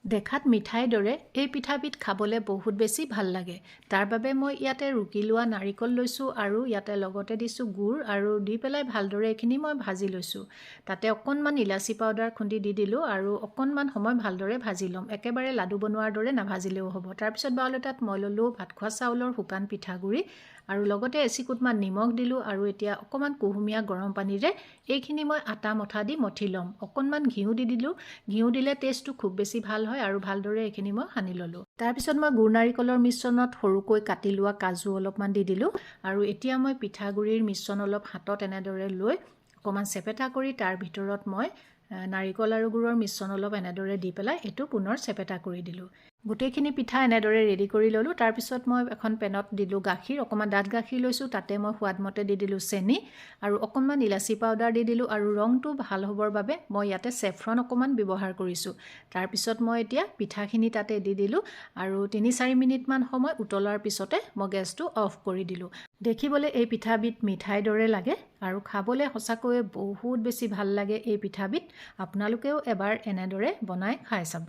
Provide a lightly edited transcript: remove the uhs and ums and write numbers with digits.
দেখাত মিঠাইৰ দৰে এই পিঠাবিধ খাবলৈ বহুত বেছি ভাল লাগে। তাৰ বাবে মই ইয়াতে ৰুকি লোৱা নাৰিকল লৈছোঁ আৰু ইয়াতে লগতে দিছোঁ গুড় আৰু দি পেলাই ভালদৰে এইখিনি মই ভাজি লৈছোঁ। তাতে অকণমান ইলাচি পাউডাৰ খুন্দি দি দিলোঁ আৰু অকণমান সময় ভালদৰে ভাজি ল'ম। একেবাৰে লাডু বনোৱাৰ দৰে নাভাজিলেও হ'ব। তাৰপিছত বাউল এটাত মই ল'লোঁ ভাত খোৱা চাউলৰ শুকান পিঠাগুড়ি আৰু লগতে এচিকুটমান নিমখ দিলোঁ আৰু এতিয়া অকণমান কুহুমীয়া গৰম পানীৰে এইখিনি মই আটা মঠা দি মঠি ল'ম। অকণমান ঘিউ দি দিলোঁ। ঘিউ দিলে টেষ্টটো খুব বেছি ভাল হয় আৰু ভালদৰে এইখিনি মই সানি ল'লোঁ। তাৰপিছত মই গুড় নাৰিকলৰ মিশ্ৰণত সৰুকৈ কাটি লোৱা কাজু অলপমান দি দিলোঁ আৰু এতিয়া মই পিঠাগুড়িৰ মিশ্ৰণ অলপ হাতত এনেদৰে লৈ অকণমান চেপেটা কৰি তাৰ ভিতৰত মই নাৰিকল আৰু গুড়ৰ মিশ্ৰণ অলপ এনেদৰে দি পেলাই এইটো পুনৰ চেপেটা কৰি দিলোঁ। গোটেইখিনি পিঠা এনেদৰে ৰেডি কৰি ল'লোঁ। তাৰপিছত মই এখন পেনত দিলোঁ গাখীৰ, অকণমান ডাঠ গাখীৰ লৈছোঁ। তাতে মই সোৱাদমতে দি দিলোঁ চেনি আৰু অকণমান ইলাচি পাউডাৰ দি দিলোঁ আৰু ৰংটো ভাল হ'বৰ বাবে মই ইয়াতে চেফ্ৰন অকণমান ব্যৱহাৰ কৰিছোঁ। তাৰপিছত মই এতিয়া পিঠাখিনি তাতে দি দিলোঁ আৰু ৩-৪ মিনিটমান সময় উতলাৰ পিছতে মই গেছটো অফ কৰি দিলোঁ। দেখিবলৈ এই পিঠাবিধ মিঠাইৰ দৰে লাগে আৰু খাবলৈ সঁচাকৈয়ে বহুত বেছি ভাল লাগে এই পিঠাবিধ। আপোনালোকেও এবাৰ এনেদৰে বনাই খাই চাব।